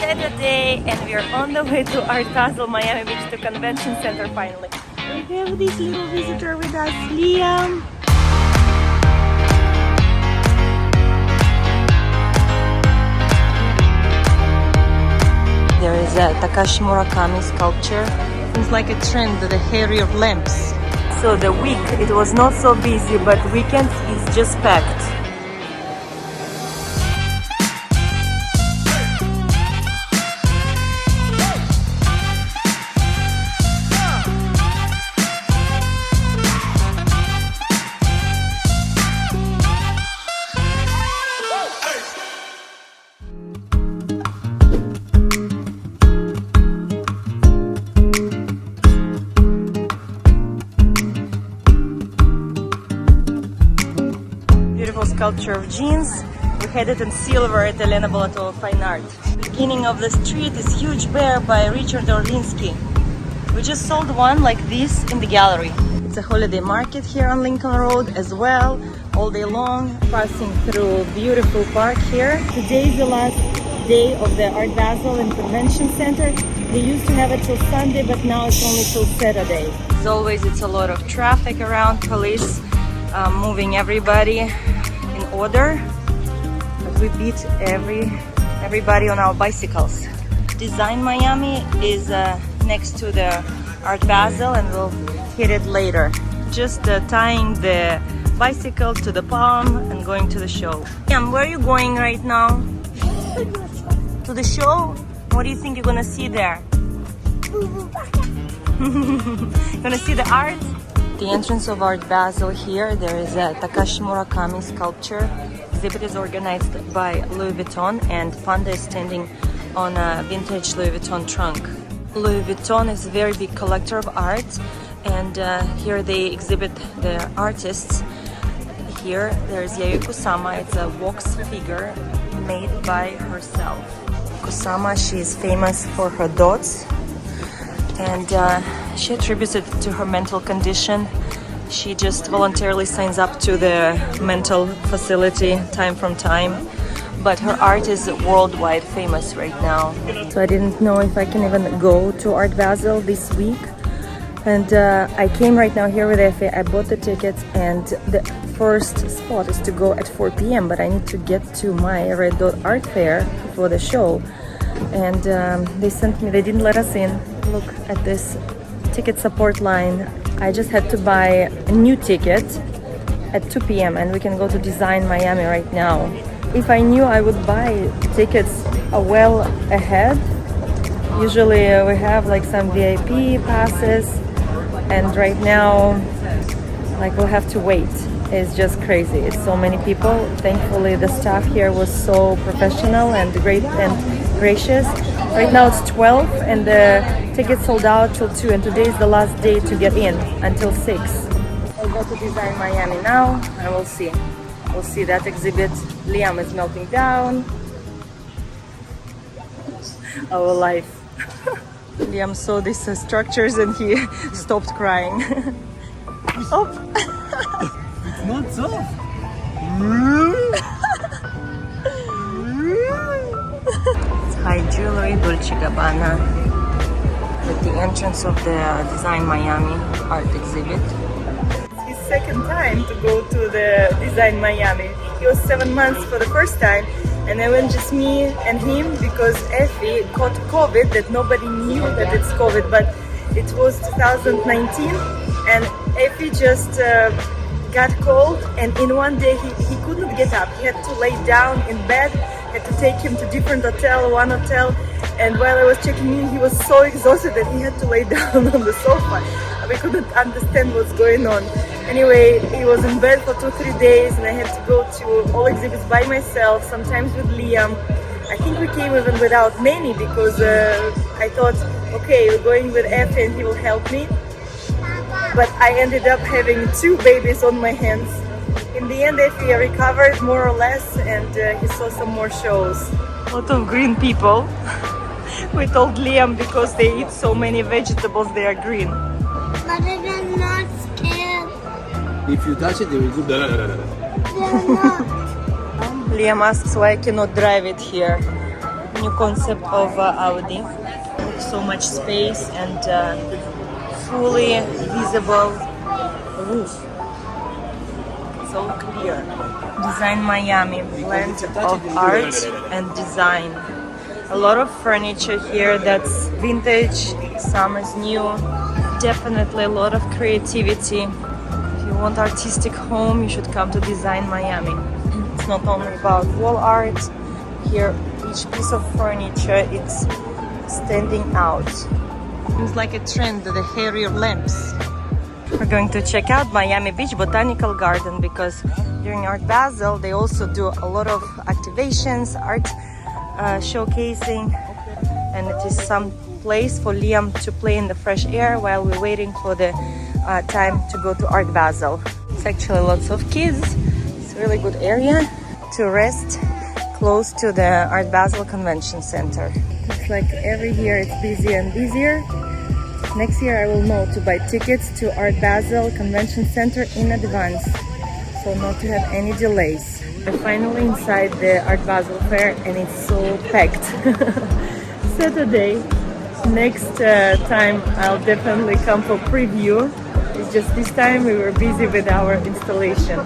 Saturday and we are on the way to our Basel Miami Beach, to convention center finally. We have this little visitor with us, Liam. There is a Takashi Murakami sculpture. Seems like a trend, the hairier lamps. So the week it was not so busy, but weekend is just packed. Sculpture of jeans. We had it in silver at Elena Bulatova Fine Art. Beginning of the street is Huge Bear by Richard Orlinsky. We just sold one like this in the gallery. It's a holiday market here on Lincoln Road as well, all day long, passing through beautiful park here. Today is the last day of the Art Basel and Convention Center. They used to have it till Sunday, but now it's only till Saturday. As always, it's a lot of traffic around, police moving everybody order, but we beat everybody on our bicycles. Design Miami is next to the Art Basel and we'll hit it later. Just tying the bicycle to the palm and going to the show. Where are you going right now? To the show? What do you think you're gonna see there? Gonna see the art? The entrance of Art Basel here, there is a Takashi Murakami sculpture. Exhibit is organized by Louis Vuitton and Panda is standing on a vintage Louis Vuitton trunk. Louis Vuitton is a very big collector of art and here they exhibit the artists. Here there's Yayoi Kusama, it's a wax figure made by herself. Kusama, she is famous for her dots and she attributes it to her mental condition. She just voluntarily signs up to the mental facility time from time. But her art is worldwide famous right now. So I didn't know if I can even go to Art Basel this week. And I came right now here with Effie. I bought the tickets and the first spot is to go at 4 p.m. But I need to get to my Red Dot Art Fair for the show. And they didn't let us in. Look at this ticket support line. I just had to buy a new ticket at 2 p.m. and we can go to Design Miami right now. If I knew, I would buy tickets well ahead. Usually we have like some VIP passes and right now like we'll have to wait. It's just crazy. It's so many people. Thankfully the staff here was so professional and great and gracious. Right now it's 12 and the tickets sold out till 2 and today is the last day to get in until 6. I'll go to Design Miami now and we'll see. We'll see that exhibit. Liam is melting down. Our life. Liam saw these structures and he stopped crying. Oh. It's not soft. It's high jewelry, Dolce & Gabbana, at the entrance of the Design Miami art exhibit. It's his second time to go to the Design Miami. He was 7 months for the first time and I went just me and him because Effie caught COVID that nobody knew that it's COVID, but it was 2019 and Effie just got cold and in one day he couldn't get up. He had to lay down in bed, had to take him to different one hotel, and while I was checking in he was so exhausted that he had to lay down on the sofa. We couldn't understand what's going on. Anyway, he was in bed for 2-3 days and I had to go to all exhibits by myself, sometimes with Liam. I think we came even without Manny because I thought, okay, we're going with Effie and he will help me. But I ended up having 2 babies on my hands. In the end, Effie recovered more or less and he saw some more shows. A lot of green people. We told Liam because they eat so many vegetables, they are green. But I'm not scared. If you touch it, they will go. They're not. Liam asks why I cannot drive it here. new concept of Audi. So much space and fully visible roof. It's all clear. Design Miami, blend of art and design. A lot of furniture here that's vintage, some is new. Definitely a lot of creativity. If you want artistic home, you should come to Design Miami. It's not only about wall art. Here, each piece of furniture, it's standing out. Seems like a trend, the hairier lamps. We're going to check out Miami Beach Botanical Garden because during Art Basel they also do a lot of activations, art showcasing, and it is some place for Liam to play in the fresh air while we're waiting for the time to go to Art Basel. It's actually lots of kids. It's a really good area to rest close to the Art Basel Convention Center. Looks like every year it's busier and busier. Next year I will know to buy tickets to Art Basel Convention Center in advance, so not to have any delays. We're finally inside the Art Basel Fair and it's so packed. Saturday. Next time I'll definitely come for preview. It's just this time we were busy with our installation.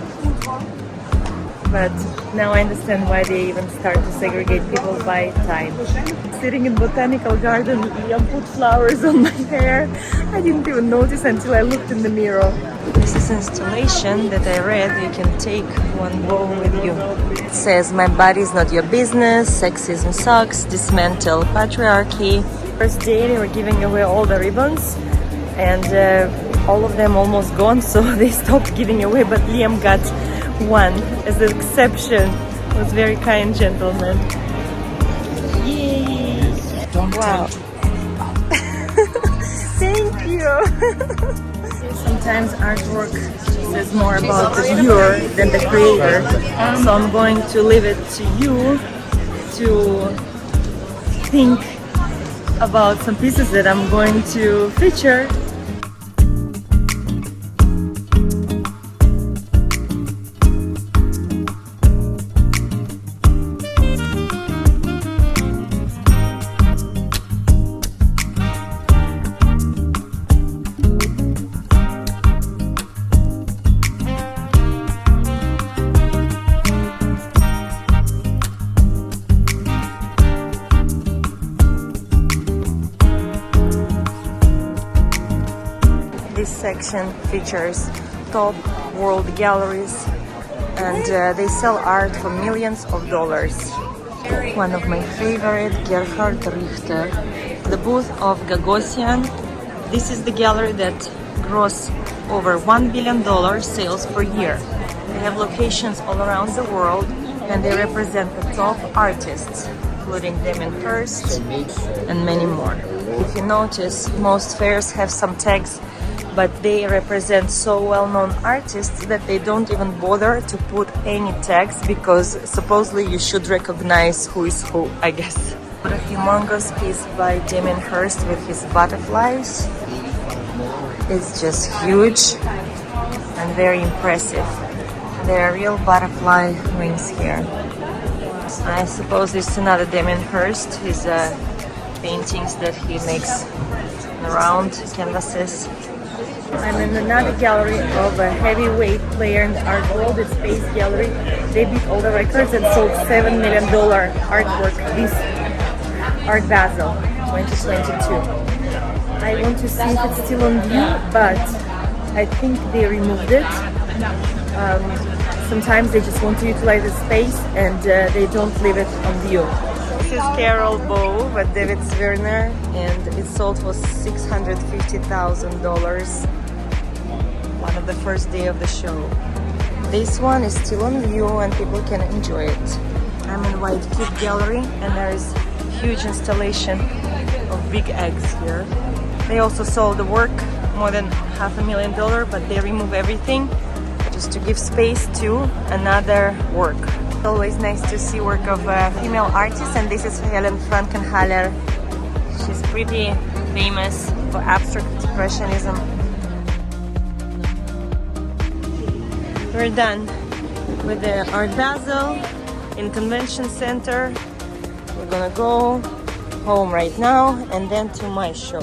But now I understand why they even start to segregate people by time. Sitting in botanical garden, Liam put flowers on my hair. I didn't even notice until I looked in the mirror. This is installation that I read. You can take one bow with you. It says, "My body is not your business. Sexism sucks. Dismantle patriarchy." First day they were giving away all the ribbons, and all of them almost gone, so they stopped giving away. But Liam got one as an exception. It was very kind gentleman. Yay! Wow. Thank you. Sometimes artwork says more about the viewer than the creator. So I'm going to leave it to you to think about some pieces that I'm going to feature. This section features top world galleries, and they sell art for millions of dollars. One of my favorite, Gerhard Richter, the booth of Gagosian. This is the gallery that gross over $1 billion sales per year. They have locations all around the world, and they represent the top artists, including Damien Hirst and many more. If you notice, most fairs have some tags, but they represent so well-known artists that they don't even bother to put any tags, because supposedly you should recognize who is who, I guess. What a humongous piece by Damien Hirst with his butterflies. It's just huge and very impressive. There are real butterfly wings here. I suppose it's another Damien Hirst, his paintings that he makes around canvases. I'm in another gallery of a heavyweight player in the art world. It's Space Gallery. They beat all the records and sold $7 million artwork this Art Basel 2022. I want to see if it's still on view, but I think they removed it. Sometimes they just want to utilize the space and they don't leave it on view. This is Carol Bow by David Zwirner, and it sold for $650,000. One of the first day of the show. This one is still on view and people can enjoy it. I'm in White Cube Gallery, and there is huge installation of big eggs here. They also sold the work, more than $500,000, but they remove everything just to give space to another work. It's always nice to see work of female artists, and this is Helen Frankenhaller. She's pretty famous for abstract expressionism. We're done with the Art Basel in Convention Center. We're gonna go home right now and then to my show.